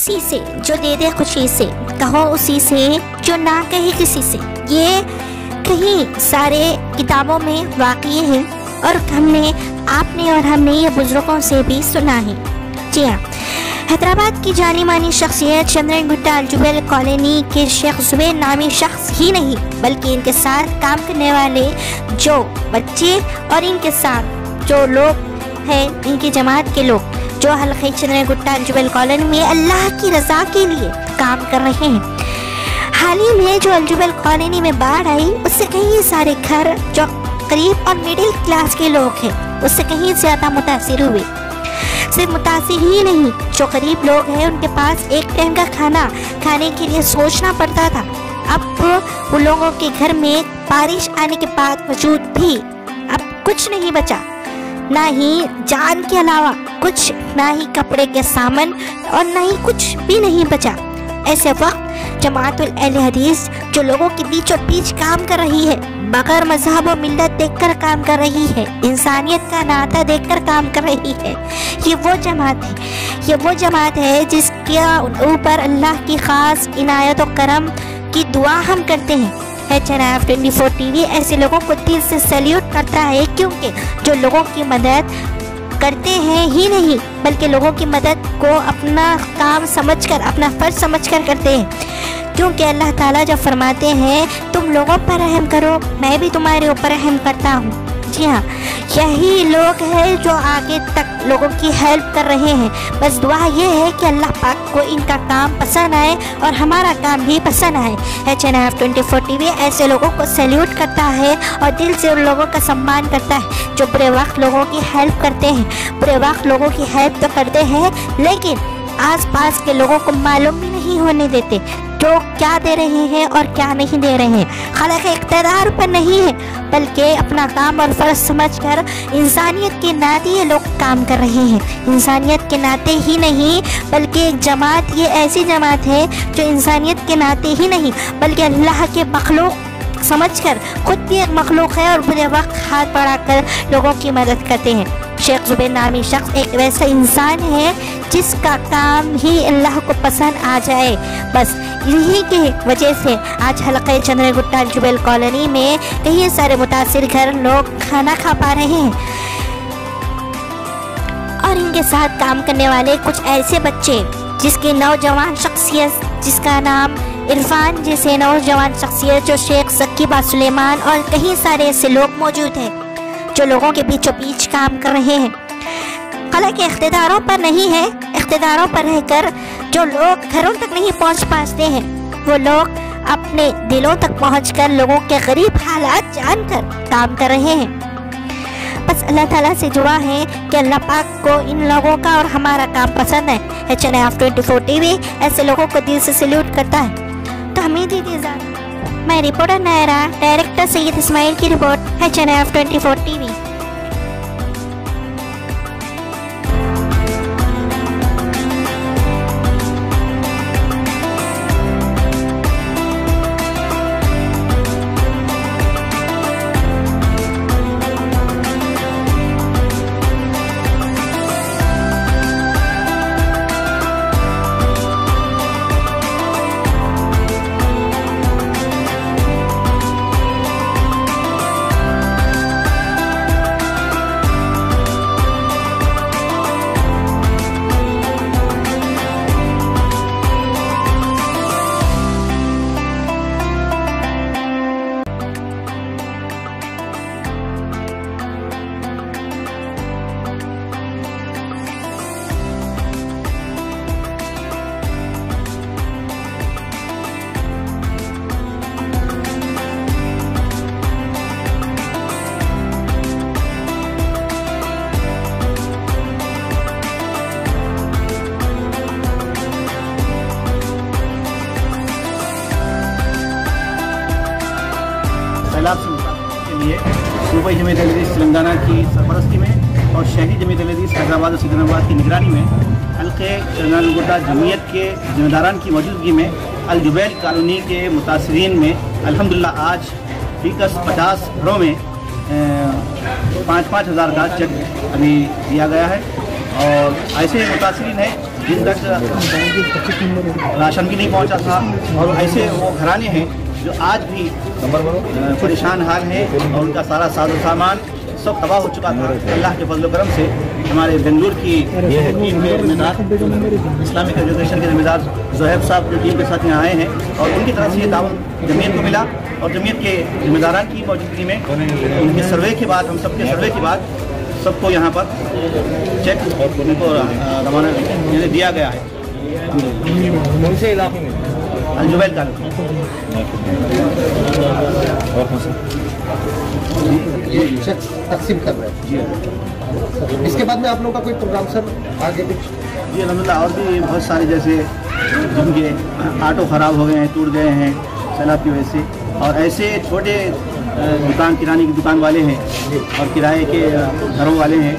اسی سے جو دے دے خوشی سے، کہو اسی سے جو نہ کہے کسی سے۔ یہ کہیں سارے کتابوں میں واقع ہے اور آپ نے اور ہم نے یہ بزرگوں سے بھی سنا ہے۔ جی ہاں، حیدرآباد کی جانی مانی شخصیت چندرن گٹا الجبیل کالونی کے شیخ زبیر نامی شخص ہی نہیں، بلکہ ان کے ساتھ کام کرنے والے جو بچے اور ان کے ساتھ جو لوگ ہیں، ان کی جماعت کے لوگ جو حلقہ چندرن گٹا الجبیل کالونی میں اللہ کی رضا کے لیے کام کر رہے ہیں۔ حال ہی میں جو الجبیل کالونی میں باڑھ آئی، اس سے کہیں سارے گھر جو قریب اور مڈل کلاس کے لوگ ہیں اس سے کہیں زیادہ متاثر ہوئے۔ صرف متاثر ہی نہیں، جو غریب لوگ ہیں ان کے پاس ایک ٹائم کا کھانا کھانے کے لیے سوچنا پڑتا تھا، اب وہ لوگوں کے گھر میں بارش آنے کے بعد وجود بھی اب کچھ نہیں بچا، نہ ہی جان کے علاوہ کچھ، نہ ہی کپڑے کے سامان اور نہ ہی کچھ بھی نہیں بچا۔ ایسے وقت جماعت اہل حدیث جو لوگوں کے بیچ اور بیچ کام کر رہی ہے، بغیر مذہب و ملت دیکھ کر کام کر رہی ہے، انسانیت کا ناطہ دیکھ کر کام کر رہی ہے، یہ وہ جماعت ہے جس کے اوپر اللہ کی خاص عنایت و کرم کی دعا ہم کرتے ہیں۔ HNF 24 ٹی وی ایسے لوگوں کو دل سے سیلیوٹ کرتا ہے، کیونکہ جو لوگوں کی مدد کرتے ہیں ہی نہیں بلکہ لوگوں کی مدد کو اپنا کام سمجھ کر، اپنا فرض سمجھ کر کرتے ہیں، کیونکہ اللہ تعالیٰ جب فرماتے ہیں تم لوگوں پر رحم کرو، میں بھی تمہارے اوپر رحم کرتا ہوں۔ جی ہاں، یہی لوگ ہیں جو آگے تک لوگوں کی ہیلپ کر رہے ہیں۔ بس دعا یہ ہے کہ اللہ پاک کو ان کا کام پسند آئے اور ہمارا کام بھی پسند آئے۔ HNF 24 ٹی وی ایسے لوگوں کو سیلیوٹ کرتا ہے اور دل سے ان لوگوں کا سمان کرتا ہے جو برے وقت لوگوں کی ہیلپ کرتے ہیں۔ برے وقت لوگوں کی ہیلپ تو کرتے ہیں لیکن آس پاس کے لوگوں کو معلوم بھی نہیں ہونے دیتے جو کیا دے رہے ہیں اور کیا نہیں دے رہے ہیں۔ خالق اقتدار پر نہیں ہے بلکہ اپنا کام اور فرض سمجھ کر انسانیت کے ناطے یہ لوگ کام کر رہے ہیں۔ انسانیت کے ناطے ہی نہیں بلکہ ایک جماعت، یہ ایسی جماعت ہے جو انسانیت کے ناطے ہی نہیں بلکہ اللہ کے مخلوق سمجھ کر، خود بھی ایک مخلوق ہے اور برے وقت ہاتھ بڑھا کر لوگوں کی مدد کرتے ہیں۔ شیخ زبیر نامی شخص ایک ویسا انسان ہے جس کا کام ہی اللہ کو پسند آ جائے۔ بس یہی کی وجہ سے آج حلقہ چندرن گٹا الجبیل کالونی میں کئی سارے متاثر گھر لوگ کھانا کھا پا رہے ہیں، اور ان کے ساتھ کام کرنے والے کچھ ایسے بچے جس کی نوجوان شخصیت، جس کا نام عرفان جیسے نوجوان شخصیت، جو شیخ ذکی سلیمان اور کئی سارے ایسے لوگ موجود ہیں جو لوگوں کے بیچوں بیچ کام کر رہے ہیں۔ حالانکہ اقتداروں پر نہیں ہے، اقتداروں پر رہ کر جو لوگ گھروں تک نہیں پہنچ پاتے ہیں، وہ لوگ اپنے دلوں تک پہنچ کر لوگوں کے غریب حالات جان کر کام کر رہے ہیں۔ بس اللہ تعالیٰ سے دعا ہے کہ اللہ پاک کو ان لوگوں کا اور ہمارا کام پسند ہے۔ HNF 24 ٹی وی ایسے لوگوں کو دل سے سیلیوٹ کرتا ہے۔ تو ہمیں دیجیے اجازت۔ میں رپورٹر نائرہ، ڈائریکٹر سید اسماعیل کی رپورٹ، HNF 24 ٹی وی۔ سیلاب سے متاثر کے لیے صوبائی جمعیت اہل حدیث تلنگانہ کی سرپرستی میں اور شہری جمعیت اہل حدیث حیدرآباد اور سکندرآباد کی نگرانی میں حلقہ چندرن گٹا جمعیت کے ذمہ داران کی موجودگی میں الجبیل کالونی کے متاثرین میں الحمدللہ آج فیکس 50 گھروں میں 5,000 کا چیک ابھی دیا گیا ہے اور ایسے متاثرین ہیں جن تک راشن بھی نہیں پہنچا تھا، اور ایسے وہ گھرانے ہیں جو آج بھی پریشان حال ہیں اور ان کا سارا ساز و سامان سب تباہ ہو چکا تھا۔ اللہ کے فضل و کرم سے ہمارے بنگلور کی ٹیم کے ذمہ دار اسلامک ایجوکیشن کے ذمہ دار زہیب صاحب جو ٹیم کے ساتھ یہاں آئے ہیں، اور ان کی طرف سے یہ تعاون جمعیت کو ملا، اور جمعیت کے ذمہ داران کی موجودگی میں ان کے سروے کے بعد، ہم سب کے سروے کے بعد سب کو یہاں پر چیک ان کو روانہ دیا گیا ہے۔ کون سے علاقے میں؟ الجبیل تعلق چیک تقسیم کر رہے ہیں۔ اس کے بعد میں آپ لوگوں کا کوئی پروگرام سر آگے کچھ؟ جی الحمدللہ، اور بھی بہت سارے جیسے جن کے آٹو خراب ہو گئے ہیں، ٹوٹ گئے ہیں سیلاب کی وجہ سے، اور ایسے چھوٹے دکان کرانے کی دکان والے ہیں اور کرائے کے گھروں والے ہیں،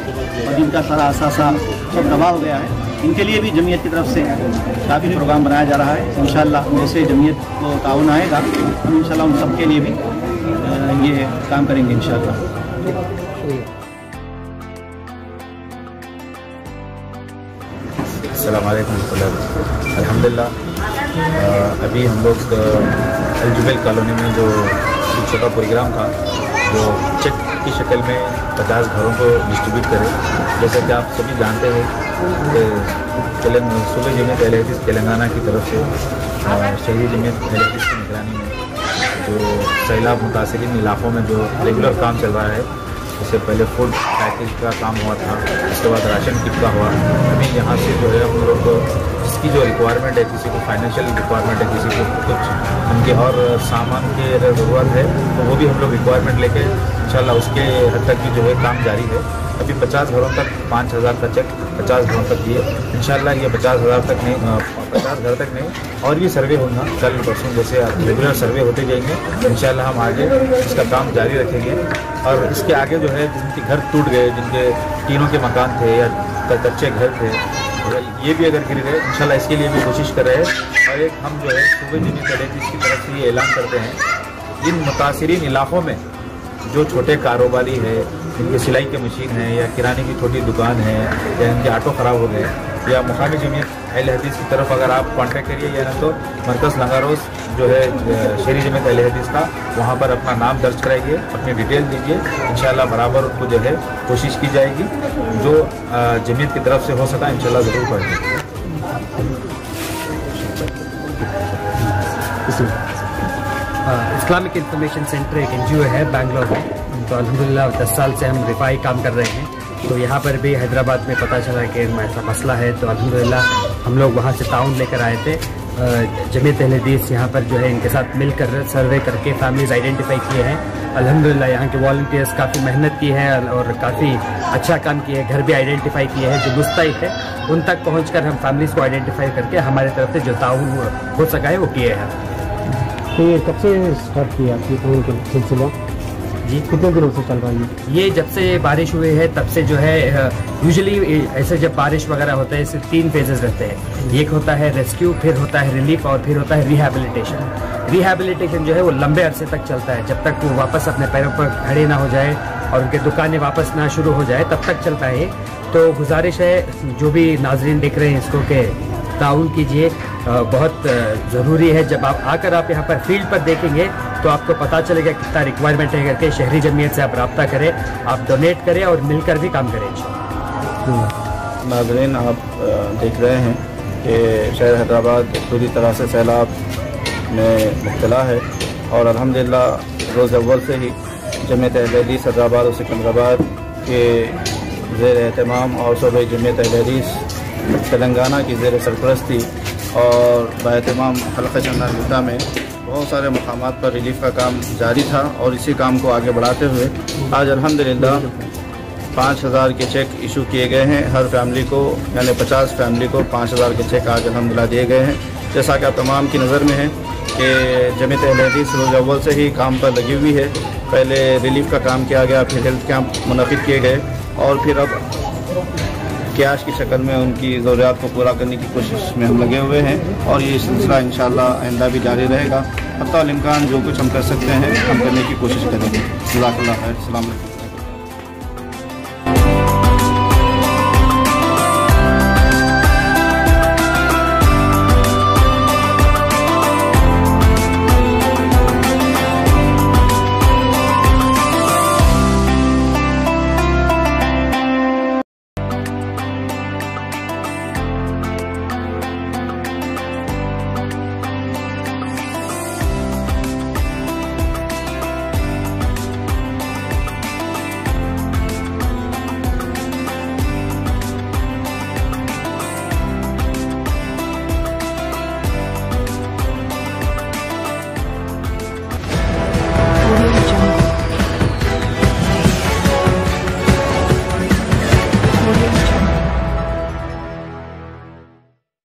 اور جن کا سارا اثاثہ سب تباہ ہو گیا ہے، ان کے لیے بھی جمعیت کی طرف سے کافی پروگرام بنایا جا رہا ہے۔ انشاءاللہ جیسے جمعیت کو تعاون آئے گا، ہم انشاءاللہ ان سب کے لیے بھی یہ کام کریں گے انشاءاللہ۔ السلام علیکم ورحمۃ اللہ۔ الحمدللہ ابھی ہم لوگ الجبیل کالونی میں جو چھوٹا پروگرام تھا، جو چیک کی شکل میں 50 گھروں کو ڈسٹریبیوٹ کرے۔ جیسا کہ آپ سبھی جانتے ہیں کہ صوبہ جمعیت اہل حدیث تلنگانہ کی طرف سے شہری جمعیت اہل حدیث کی نگرانی میں جو سیلاب متاثرین علاقوں میں جو ریگولر کام چل رہا ہے، اس سے پہلے فوڈ پیکیج کا کام ہوا تھا، اس کے بعد راشن کٹ کا ہوا۔ ابھی یہاں سے جو ہے ہم لوگ جس کی جو ریکوائرمنٹ ہے، کسی کو فائنینشیل ریکوائرمنٹ ہے، کسی کو کچھ ان کے اور سامان کی اگر ضرورت ہے تو وہ بھی ہم لوگ ریکوائرمنٹ لے کے انشاءاللہ اس کے حد تک بھی جو ہے کام جاری ہے۔ ابھی 50 گھروں تک 5000 کا چیک 50 گھروں تک دیے، انشاءاللہ یہ 50,000 تک نہیں، 50 گھر تک نہیں، اور بھی سروے ہوگا کل پرسوں، جیسے ریگولر سروے ہوتے جائیں گے انشاءاللہ ہم آگے اس کا کام جاری رکھیں گے۔ اور اس کے آگے جو ہے جن کے گھر ٹوٹ گئے، جن کے ٹینوں کے مکان تھے یا کچے گھر تھے، یہ بھی اگر گر گئے انشاءاللہ اس کے لیے بھی کوشش کر رہے ہیں۔ اور ایک ہم جو ہے صوبہ جمعیت اہل حدیث کی طرف سے یہ اعلان کرتے ہیں، ان متاثرین علاقوں میں جو چھوٹے کاروباری ہے، جن کی سلائی کی مشین ہے یا کرانے کی چھوٹی دکان ہے یا ان کے آٹو خراب ہو گئے، یا مقامی جمعیت اہل حدیث کی طرف اگر آپ کانٹیکٹ کریے، یا نہ تو مرکز لنگاروز جو ہے شہری جمعیت اہل حدیث کا، وہاں پر اپنا نام درج کرائیے، اپنی ڈیٹیل دیجیے، انشاءاللہ برابر ان کو جو ہے کوشش کی جائے گی، جو جمعیت کی طرف سے ہو سکا انشاءاللہ ضرور کریں گے۔ اسلامک انفارمیشن سینٹر ایک NGO ہے بنگلور میں، تو الحمدللہ 10 سال سے ہم رفائی کام کر رہے ہیں۔ تو یہاں پر بھی حیدرآباد میں پتہ چلا کہ ایسا مسئلہ ہے، تو الحمدللہ ہم لوگ وہاں سے تعاون لے کر آئے تھے۔ جمعیت اہل حدیث یہاں پر جو ہے ان کے ساتھ مل کر سروے کر کے فیملیز آئیڈینٹیفائی کیے ہیں۔ الحمدللہ یہاں کے والنٹیئرس کافی محنت کی ہے اور کافی اچھا کام کیا ہے، گھر بھی آئیڈینٹیفائی کیے ہیں جو مستحق ہے، ان تک پہنچ کر ہم فیملیز کو آئیڈینٹیفائی کر کے ہمارے طرف سے جو تعاون ہو سکا ہے وہ کیے ہیں۔ تو یہ کب سے اسٹارٹ کیا آپ کی تعاون کا سلسلہ؟ جی کتنے دنوں سے چل رہا ہے یہ؟ جب سے بارش ہوئی ہے تب سے جو ہے، یوزلی ایسے جب بارش وغیرہ ہوتا ہے، اس سے 3 فیزز رہتے ہیں۔ ایک ہوتا ہے ریسکیو، پھر ہوتا ہے ریلیف، اور پھر ہوتا ہے ریہیبلیٹیشن۔ ریہیبلیٹیشن جو ہے وہ لمبے عرصے تک چلتا ہے، جب تک وہ واپس اپنے پیروں پر کھڑے نہ ہو جائے اور ان کے دکانیں واپس نہ شروع ہو جائے تب تک چلتا ہے۔ تو گزارش ہے جو بھی ناظرین دیکھ رہے ہیں اس کو کہ تعاون کیجیے، بہت ضروری ہے۔ جب آپ یہاں پر فیلڈ پر دیکھیں گے تو آپ کو پتہ چلے گا کتنا ریکوائرمنٹ ہے کر کے شہری جمعیت سے آپ رابطہ کریں، آپ ڈونیٹ کریں اور مل کر بھی کام کریں۔ ناظرین، آپ دیکھ رہے ہیں کہ شہر حیدرآباد پوری طرح سے سیلاب میں مبتلا ہے، اور الحمدللہ روز اول سے ہی جمعیت اہل حدیث حیدرآباد اور سکندرآباد کے زیر اہتمام اور صوبہ جمعیت اہل حدیث تلنگانہ کی زیر سرپرستی اور باہتمام حلقہ چندان گڈا میں بہت سارے مقامات پر ریلیف کا کام جاری تھا، اور اسی کام کو آگے بڑھاتے ہوئے آج الحمدللہ 5000 کے چیک ایشو کیے گئے ہیں ہر فیملی کو، یعنی 50 فیملی کو 5000 کے چیک آج الحمدللہ دیے گئے ہیں۔ جیسا کہ آپ تمام کی نظر میں ہے کہ جمعیت اہل حدیث روز اول سے ہی کام پر لگی ہوئی ہے۔ پہلے ریلیف کا کام کیا گیا، پھر ہیلتھ کیمپ منعقد کیے گئے، اور پھر اب کیش کی شکل میں ان کی ضروریات کو پورا کرنے کی کوشش میں ہم لگے ہوئے ہیں، اور یہ سلسلہ انشاءاللہ آئندہ بھی جاری رہے گا۔ حتی الامکان جو کچھ ہم کر سکتے ہیں ہم کرنے کی کوشش کریں گے۔ جزاک اللہ خیر۔ السلام علیکم۔